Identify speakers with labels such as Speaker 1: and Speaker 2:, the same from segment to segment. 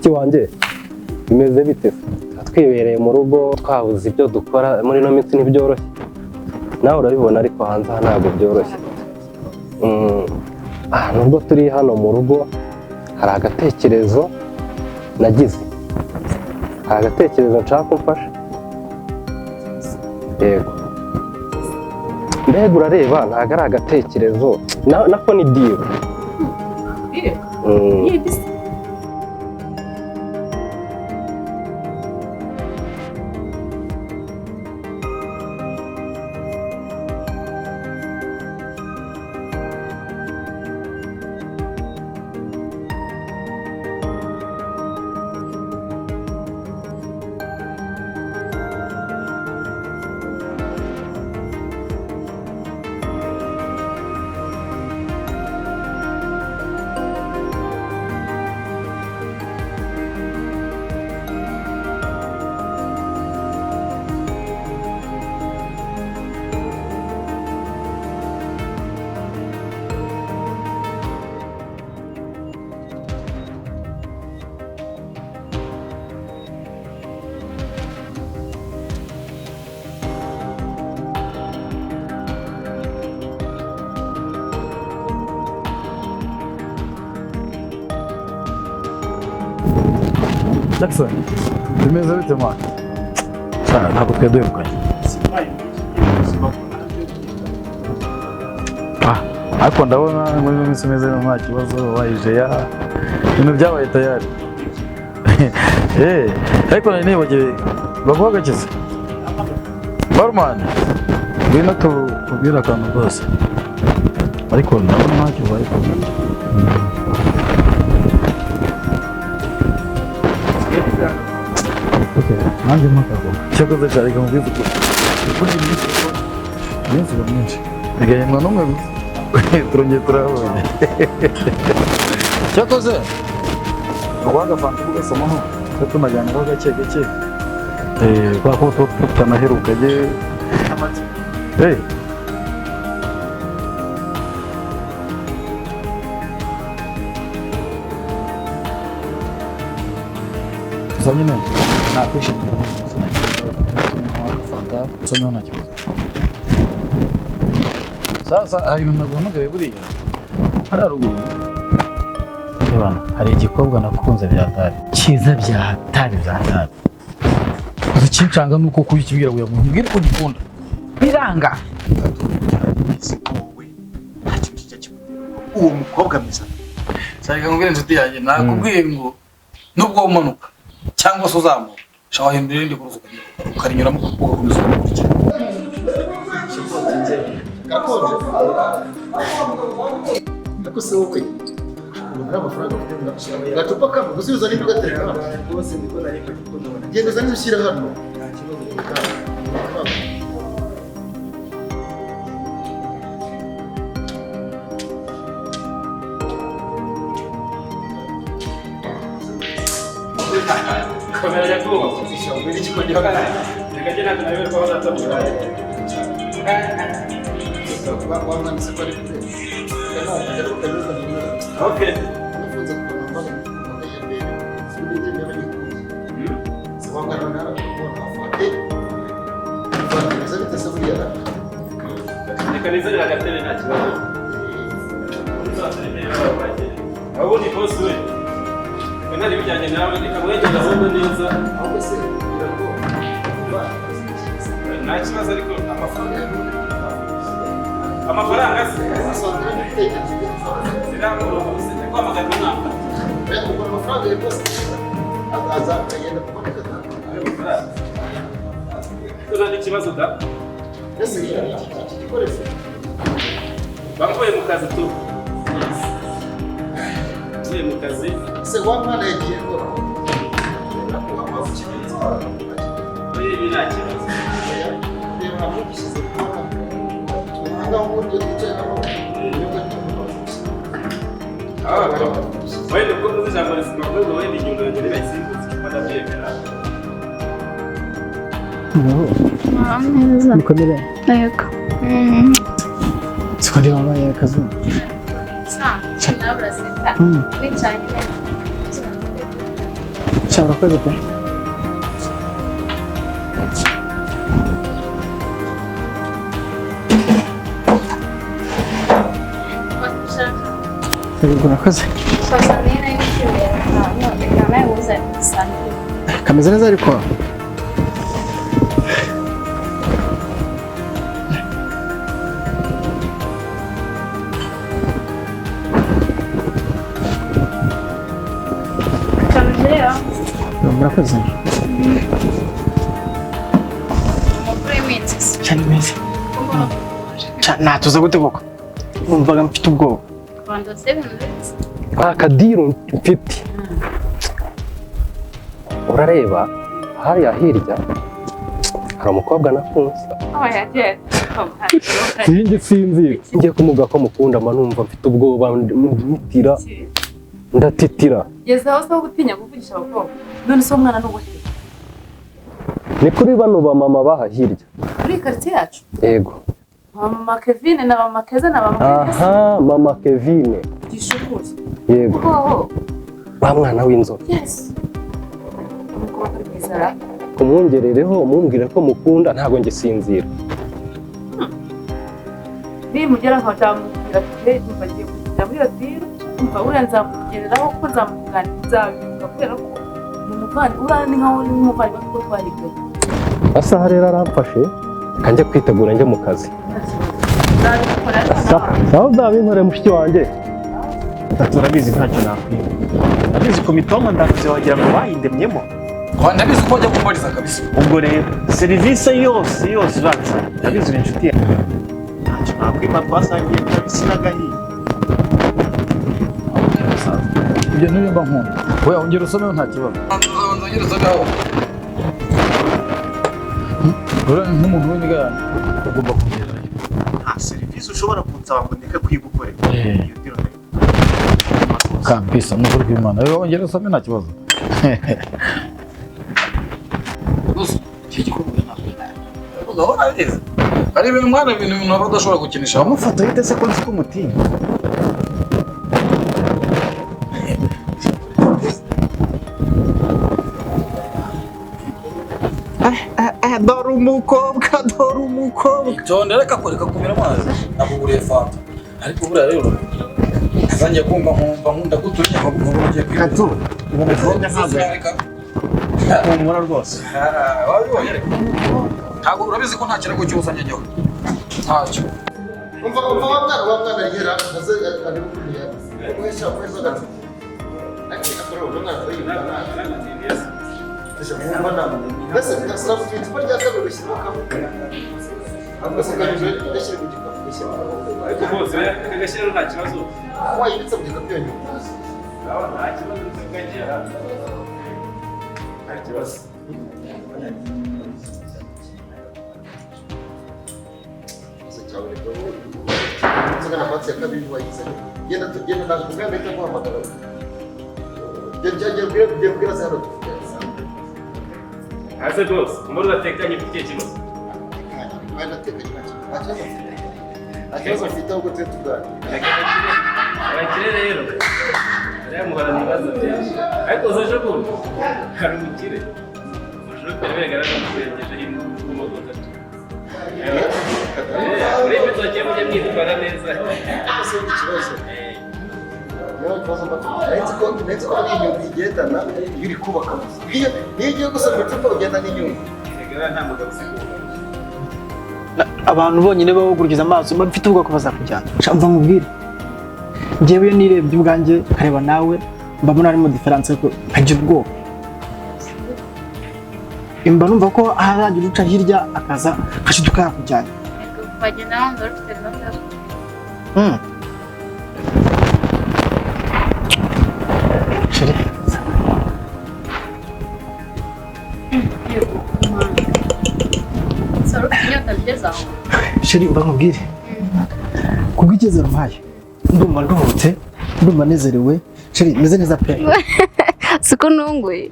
Speaker 1: mushiki wanjye bimeze bite? Twibereye mu rugo twabuze ibyo dukora muri no minsi ntibyoroshye, nawe urabibona ariko hanze ntabwo byoroshye. Nubwo turi hano mu rugo hari agatekerezo nagize, hari agatekerezo nshaka kumfasha. Yego, mbega urareba ntabwo ari agatekerezo nako ni deal.
Speaker 2: Jackson, bimeze bite mwana? Sana ntabwo twedukanye. Ariko ndabona muri minsi meze nta kibazo wayije ya ibintu byabaye tayari. Ariko nibagiwe bavuga gakize. Barman, ngwino tubwira akantu rwose. Ariko ndabona nta kibazo. nanjye mpakago cyakoze cyari kamubwiza ukuri byinshi byinshi bigahembwa n'umwe turongeye turabonye cyakoze wagafanta ugasomaho tunajyanaho gake gake kwa ko tutanaheruka je nyine nakwishimira fanta usomye nta kibazo. Sasa hari ibintu naguhamagaye buriya hari ruguru hari igikobwa nakunze bya hatari cyiza bya hatari uzikincanga nuko kuyikibwira ngo yamubwire ko gikunda biranga
Speaker 3: uwo mukobwa mwiza
Speaker 2: sari ngubwire inshuti yanjye nakubwiye ngo nubwo umanuka cyangwa se uzamuka shaho hindura indi kuruzuka ukarinyuramo ugakomeza gukurikira
Speaker 3: ariko se wowe nta mafaranga ufite gacupa kamwe gusubiza n'ibyo ugatereka rwose niko nari kugikunda genda uzane ushyira hano nta kibazo
Speaker 4: kamera ya kuba
Speaker 3: ishyamba n'ikikongera
Speaker 4: reka nawe ko bazatabura
Speaker 3: wamwanditse ko ari kure
Speaker 4: okay
Speaker 3: nifuza kubona
Speaker 4: Kanisa la gatele nta kibazo. Abo ni boss we. Kana bijyanye nawe nikamwegera ahubwo neza.
Speaker 3: ahubwo se
Speaker 4: Nta kibazo ariko amafaranga se. Siramo kwa magana namba.
Speaker 3: amafaranga yose azakagenda kuboneka
Speaker 4: Kuna n'ikibazo da.
Speaker 3: ese igikoresho
Speaker 4: Bavuye mu kazi tu. Bavuye mu kazi.
Speaker 3: se wamwana yagiye ngo
Speaker 4: Oye nta kibazo. Wewe uko muzi jambo lisima kwa wewe ni nyundo ndio isimbuzi kipata byemera.
Speaker 5: Neza.
Speaker 6: Mukomere.
Speaker 5: Yego.
Speaker 6: Sikandi wabaye akazi.
Speaker 5: Sa, nabura senta. Ni cyane.
Speaker 6: Shobora kwezi pe. Urakoze. Kameze neza ariko murakoze cyane meza natuza gute koko numvaga mfite ubwoba
Speaker 1: akadiru mfite urareba hariya hirya hari umukobwa nakunze sinzira ngiye kumuga ko mukunda mba numva mfite ubwoba ndatitira
Speaker 7: Yeza aho so gutinya kuvugisha abakobwa none so umwana n'ubuhe
Speaker 1: ni kuri bano ba mama baha hirya
Speaker 7: muri quartier yacu
Speaker 1: yego
Speaker 7: mama Kevin na mama Keza na mama Keza
Speaker 1: aha mama Kevin
Speaker 7: gishukuye
Speaker 1: yego ba mwana w'inzobe
Speaker 7: yes umukobwa ari mwiza
Speaker 1: kumwongerereho mumbwire ko mukunda ntabwo ngisinzira
Speaker 7: ni mugera nko cyamubwira ati tubagiye kujya muri hoteli umva urenza kugereraho ko zamuganiriza kubera ko umuvandi urani nkaho uri umuvandi ko twariganye
Speaker 1: asaha rero aramfashe kanjye kwitegura njye mu kazi sawa uzabinkorera mushiki wanjye
Speaker 6: turabizi ntacyo nakwiba ndabizi ku mitoma ndavuze wagira ngo bayindemyemo
Speaker 2: ndabizi ko wajya kumbariza kabisa
Speaker 6: ubwo rero serivisi yose uzaza ndabizi uri inshuti yawe ntacyo nakwiba twasangiye kabisi n'agahiye
Speaker 3: ibyo ntibimba nkunda we ongera usomeho nta kibazo
Speaker 2: nzongera usomeho
Speaker 3: urabona nk'umuntu w'imigani ugomba kugerayo
Speaker 6: nta serivisi ushobora kunsaba ngo ndeke kuyigukorera iyo diro
Speaker 3: kabisa ni ukuri kw'Imana we ongera usome nta kibazo
Speaker 2: ugahora neza ari ibintu mwana ibintu aba udashobora gukinisha
Speaker 6: wamufata uhite se ko nzi ko umutinya dore umukobwa
Speaker 2: John reka kureka kumira amazi nakuguriye fanta ariko buriya rero azangiye kumva nkunda guturinya ngo ugiye
Speaker 6: kwiga uwo mukobwa ntabwo humura rwose
Speaker 2: wabibonye reka ntabwo urabizi ko nta kirago cyose njyewe ntacyo
Speaker 3: umva wa mwana yera aze ari kuriya kwesha gato akina kuri uwo mwana yera Bese ndasaba kugira icupa rya kabiri ushyira mu kapu agasakanije ugashyira mu gikapu ugashyira
Speaker 4: ariko bose agashyira nta kibazo
Speaker 3: wayibitse mu gikapu yonyine
Speaker 4: nta kibazo tukagira nta kibazo
Speaker 3: inzoga na pati ya kabiri wayizanye genda naje kumwenda ahita guhamagara genda ubwira se hano dufite
Speaker 4: hasi rwose umuri uratekanye ku kihe kibazo
Speaker 3: nta kibazo mfite ahubwo tujye tuganira
Speaker 4: abakire rero ariya muhorana ibibazo byinshi ariko uzaje bundi hari umukire ushobora bigaragara ko yegejeho imodoka muri ibi tugiye mujya mwitwara neza
Speaker 3: uretse ko ari inyungu igendana iyo uri kubaka iyo ugiye gusoma icupa ugenda n'inyungu
Speaker 4: nta mugabo usigura
Speaker 6: abantu bonyine bawuguriza amaso bafite ubwoko bazakujyana mva mubwire njyewe iyo nirebye ubwanjye nkareba nawe mbona harimo diferanse ko nkagira ubwoba mba numva ko ahazajya uca hirya akaza akashiduka yakujyana
Speaker 5: bagenda bamva bafite gahunda
Speaker 6: sheri sheri mba mubwire kubw'icyizere umpaye ndumva nduhutse ndumva nezerewe sheri meze neza pe
Speaker 5: siko ntunguye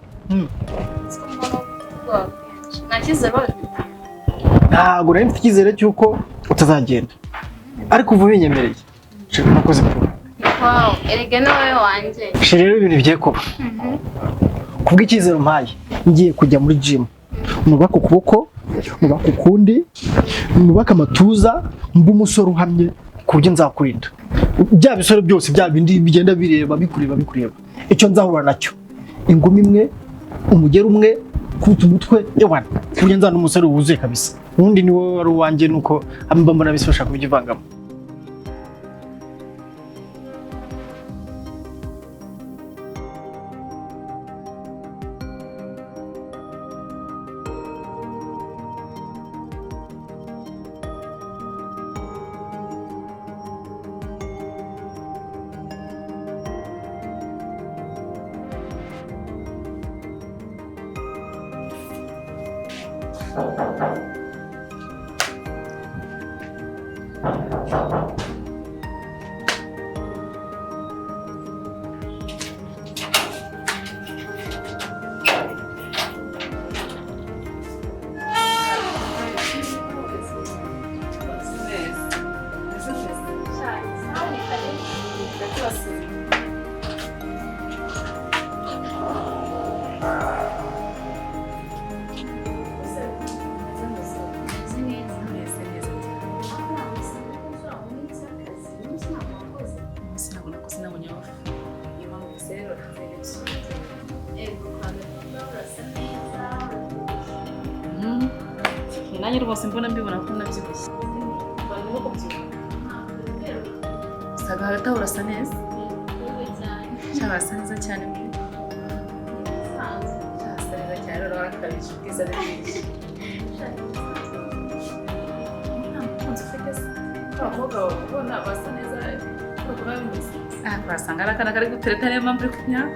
Speaker 5: nta cyizere
Speaker 6: ntabwo nari mfite icyizere cy'uko utazagenda ariko uva ubinyemereye sheri murakoze pe
Speaker 5: wawu erega ni wowe wanjye
Speaker 6: sheri rero ibintu bigiye kuba kubw'icyizere umpaye ngiye kujya muri gym nubaka ukuboko nubaka ukundi nubaka amatuza mba umusore uhamye ku buryo nzakurinda bya bisore byose bya bindi bigenda bireba bikureba icyo nzahura nacyo ingumi imwe umugera umwe kuta umutwe ewana ku buryo nzana umusore wuzuye kabisa ubundi ni wowe wari uwanjye nuko mba mbona bise bashaka kubivangamo.
Speaker 7: nanjye rwose mbona mbibona ko nabyibushye usaga hagati aho urasa neza cyangwa urasa neza cyane urasa neza cyane urabona akabije ubwiza bwinshi nta mukunzi ufite se abakobwa babona basa neza wasanga ari akana kari gutereta niyo mpamvu uri kunyara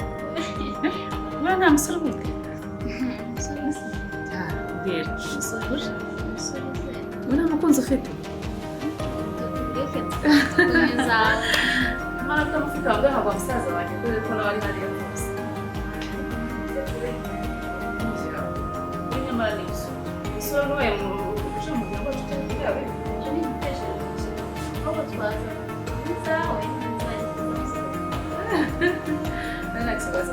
Speaker 7: ubona nta musore umwitwita mbwira nta mukunzi ufite mara utamufite wabwe nkagwa musaza wanjye dore ko nawe ari hariya rwose nyamara ni isura n'uwaye mu guca mu gihe ngo tutari yawe icyo ni igitekerezo cyiza ahubwo twaza nzawe nta kibazo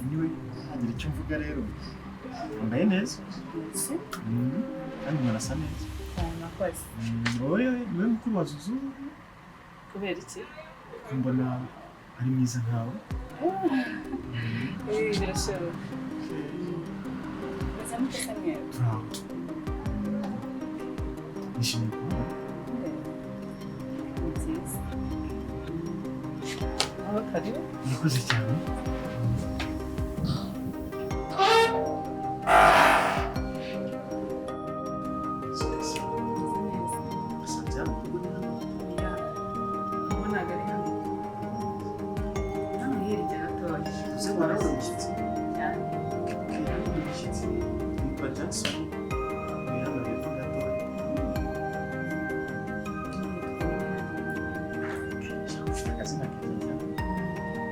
Speaker 3: niwe ntagira icyo mvuga rero wambaye neza kandi murasa neza wowe niwe mukuru wa Zuzu
Speaker 7: kubera iki
Speaker 3: mbona ari mwiza nkawe
Speaker 7: birashoboka urasa mutesa mwewe
Speaker 3: nishimiye kubona
Speaker 7: nziza aho karibu
Speaker 3: murakoze cyane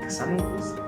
Speaker 3: Sabe?